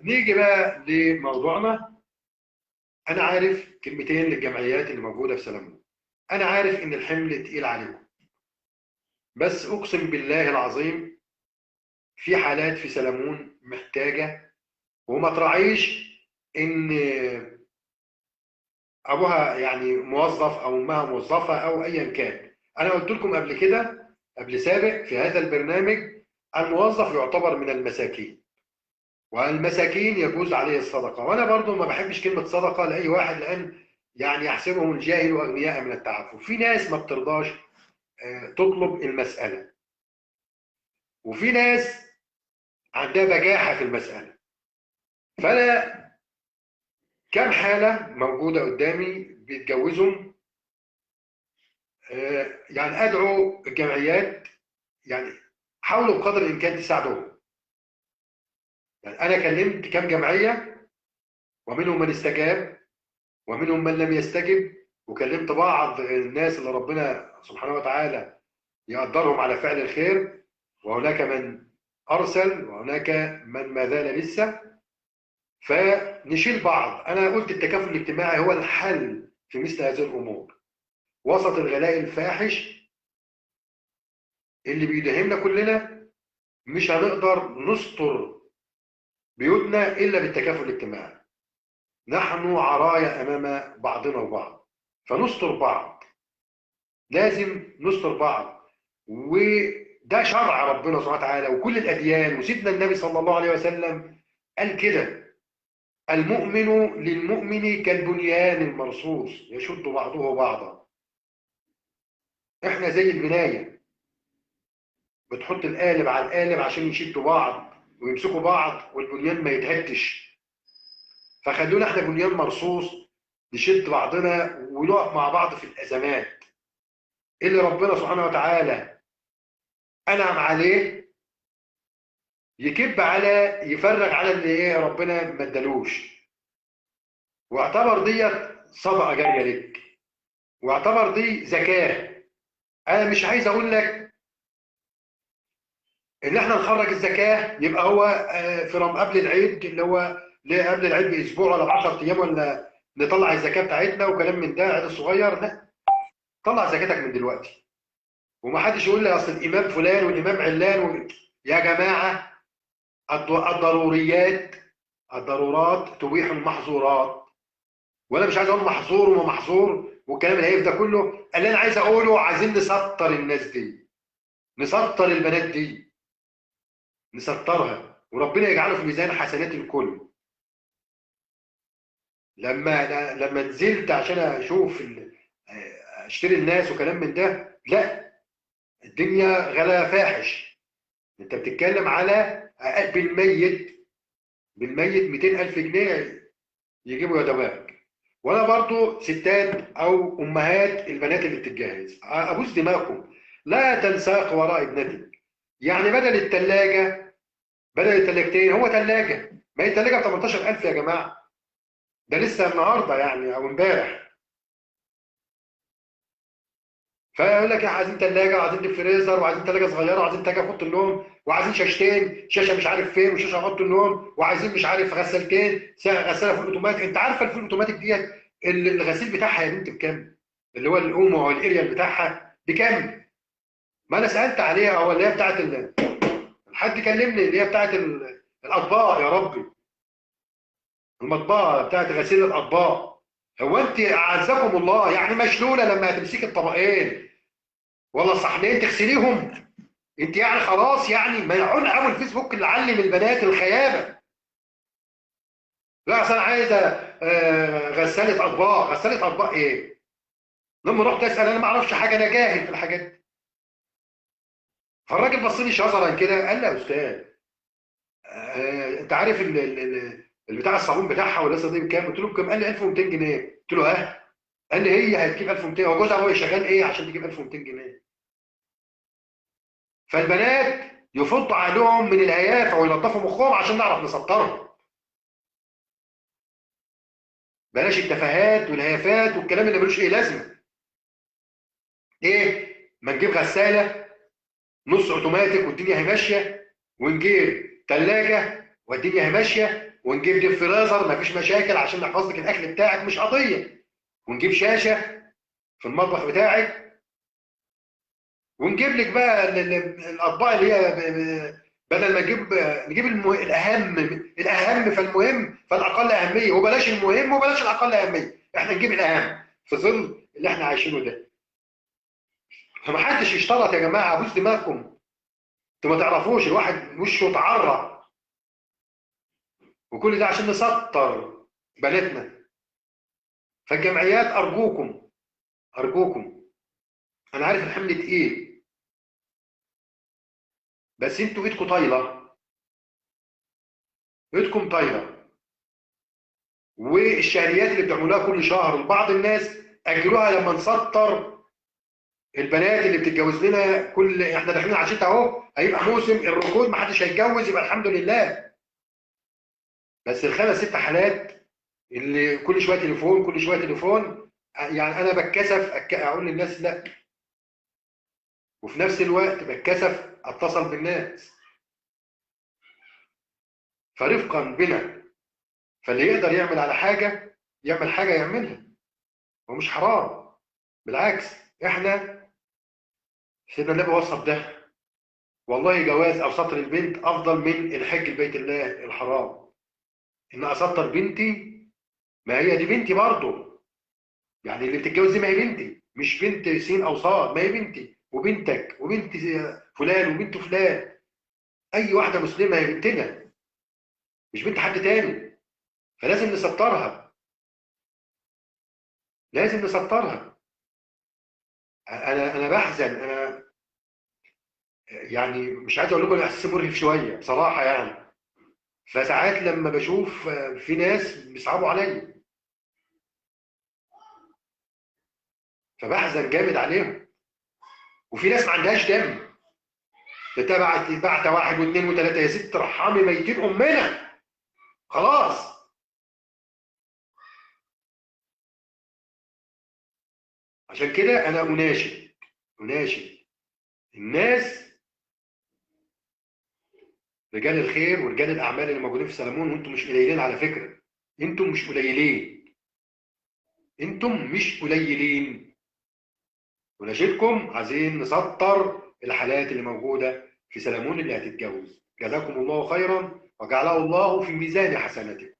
نيجي بقى لموضوعنا. انا عارف كلمتين للجمعيات اللي موجوده في سلامون. انا عارف ان الحمل تقيل عليكم، بس اقسم بالله العظيم في حالات في سلامون محتاجه، وما تراعيش ان ابوها يعني موظف او امها موظفه او ايا كان. انا قلت لكم قبل كده، قبل سابق في هذا البرنامج، الموظف يعتبر من المساكين، والمساكين يجوز عليه الصدقه. وانا برضو ما بحبش كلمه صدقه لاي واحد، لان يعني يحسبهم الجاهل اغنياء من التعفف. في ناس ما بترضاش تطلب المساله، وفي ناس عندها بجاحه في المساله. فانا كم حاله موجوده قدامي بيتجوزهم. يعني ادعو الجمعيات، يعني حاولوا بقدر الامكان تساعدوهم. يعني انا كلمت كم جمعيه، ومنهم من استجاب ومنهم من لم يستجب، وكلمت بعض الناس اللي ربنا سبحانه وتعالى يقدرهم على فعل الخير، وهناك من ارسل وهناك من ما زال لسه. فنشيل بعض. انا قلت التكافل الاجتماعي هو الحل في مثل هذه الامور، وسط الغلاء الفاحش اللي بيداهمنا كلنا. مش هنقدر نستر بيوتنا الا بالتكافل الاجتماعي. نحن عرايا امام بعضنا وبعض، فنستر بعض. لازم نستر بعض، وده شرع ربنا سبحانه وتعالى وكل الاديان. وسيدنا النبي صلى الله عليه وسلم قال كده: المؤمن للمؤمن كالبنيان المرصوص يشد بعضه بعضا. احنا زي البنايه، بتحط القالب على القالب عشان يشدوا بعض ويمسكوا بعض والبنيان ما يتهدش. فخلونا احنا بنيان مرصوص، نشد بعضنا ونقف مع بعض في الازمات اللي ربنا سبحانه وتعالى انعم عليه. يكب على يفرغ على اللي ايه ربنا ما ادالوش، واعتبر ديت صدقه جاريه لك، واعتبر دي زكاه. انا مش عايز اقول لك ان احنا نخرج الزكاه يبقى هو في قبل العيد، اللي هو قبل العيد باسبوع ولا ب 10 ايام، ولا نطلع الزكاه بتاعتنا وكلام من ده. عيد الصغير لا، طلع زكاتك من دلوقتي. ومحدش يقول لي اصل الامام فلان والامام علان يا جماعه، الضروريات، الضرورات تبيح المحظورات. وانا مش عايز اقول محظور وما محظور والكلام الهيف ده كله. اللي انا عايز اقوله، عايزين نسطر الناس دي، نسطر البنات دي، نسطرها، وربنا يجعله في ميزان حسنات الكل. لما نزلت عشان اشوف اشتري الناس وكلام من ده، لا، الدنيا غلا فاحش. انت بتتكلم على بالميت 200,000 جنيه يجيبوا يا دواك. وانا برضو ستات او امهات البنات اللي بتتجهز، ابوس دماغكم، لا تنساق وراء ابنتك. يعني بدل التلاجتين هو تلاجه. ما هي التلاجه ب 18,000 يا جماعه، ده لسه النهارده يعني او امبارح. فيقول لك عايزين ثلاجه وعايزين ديب فريزر وعايزين ثلاجه صغيره وعايزين ثلاجه اوضه النوم وعايزين شاشتين، شاشه مش عارف فين وشاشه اوضه النوم، وعايزين مش عارف غسالتين، غساله فول اوتوماتيك. انت عارفه الفول اوتوماتيك ديت الغسيل بتاعها يا بنت بكام؟ اللي هو الاومو او الاريال بتاعها بكام؟ ما انا سالت عليها، او اللي هي بتاعت حد كلمني، اللي هي بتاعت الاطباق يا ربي، المطبخه بتاعت غسيل الاطباق. هو انت اعزكم الله يعني مشلوله لما هتمسكي الطبقين ولا الصحنين تغسليهم؟ انت يعني خلاص يعني ملعون قوي الفيسبوك اللي علم البنات الخيابه. لا اصل انا عايزه غساله اطباق. غساله اطباق ايه؟ لما رحت اسال انا ما اعرفش حاجه، انا جاهل في الحاجات دي. فالراجل بص لي شظرا كده قال لي: يا استاذ، انت عارف البتاع الصابون بتاعها والقصه دي بكام؟ قلت له بكام؟ قال لي 1200 جنيه. قلت له ها؟ قال لي هي هتجيب 1200. هو جوزها هو شغال ايه عشان تجيب 1200 جنيه؟ فالبنات يفض عليهم من الهيافه وينظفوا مخهم عشان نعرف نسطرهم. بلاش التفاهات والهيافات والكلام اللي ملوش اي لازمه. ايه؟ ما نجيب غساله نص اوتوماتيك والدنيا هي ماشيه، ونجيب ثلاجه والدنيا هي ماشيه، ونجيب ديب فريزر مفيش مشاكل عشان نحفظ لك الاكل بتاعك مش قضيه، ونجيب شاشه في المطبخ بتاعك، ونجيب لك بقى الاطباق اللي هي بدل ما نجيب الاهم، الاهم فالمهم فالاقل اهميه، وبلاش المهم وبلاش الاقل اهميه، احنا نجيب الاهم في ظل اللي احنا عايشينه ده. فمحدش يشترط يا جماعه، ابوس دماغكم، انتوا ما تعرفوش الواحد وشه اتعرى، وكل ده عشان نسطر بلدنا. فالجمعيات ارجوكم، ارجوكم، انا عارف الحمل تقيل، بس انتوا ايدكم طايله، ايدكم طايله. والشهريات اللي بتعملوها كل شهر لبعض الناس اجلوها لما نسطر البنات اللي بتتجوز لنا. احنا داخلين على الشتاء اهو، هيبقى موسم الركود، ما حدش هيتجوز، يبقى الحمد لله. بس الخمس ست حالات اللي كل شويه تليفون كل شويه تليفون، يعني انا بتكسف اقول للناس لا، وفي نفس الوقت بتكسف اتصل بالناس. فرفقا بنا، فاللي يقدر يعمل على حاجه يعمل حاجه يعملها، ومش حرام، بالعكس. احنا سيدنا النبي وصف ده، والله جواز او سطر البنت افضل من الحج لبيت الله الحرام. ان اسطر بنتي، ما هي دي بنتي برضه، يعني اللي بتتجوز دي ما هي بنتي، مش بنت سين او صاد، ما هي بنتي وبنتك وبنت فلان وبنت فلان. اي واحده مسلمه هي بنتنا، مش بنت حد تاني، فلازم نسطرها، لازم نسطرها. انا بحزن، انا يعني مش عايز اقول لكم الاحساس مرهف شويه بصراحه يعني. فساعات لما بشوف في ناس بيصعبوا عليا، فبحزن جامد عليهم. وفي ناس ما عندهاش دم، تتابعت بعت واحد واثنين وثلاثه، يا ست ارحمي ميتين امنا، خلاص. عشان كده انا اناشد الناس، رجال الخير ورجال الاعمال اللي موجودين في سلمون، وانتم مش قليلين على فكره، انتم مش قليلين، انتم مش قليلين. وناشدكم عايزين نسطر الحالات اللي موجوده في سلمون اللي هتتجوز. جزاكم الله خيرا وجعله الله في ميزان حسناتكم.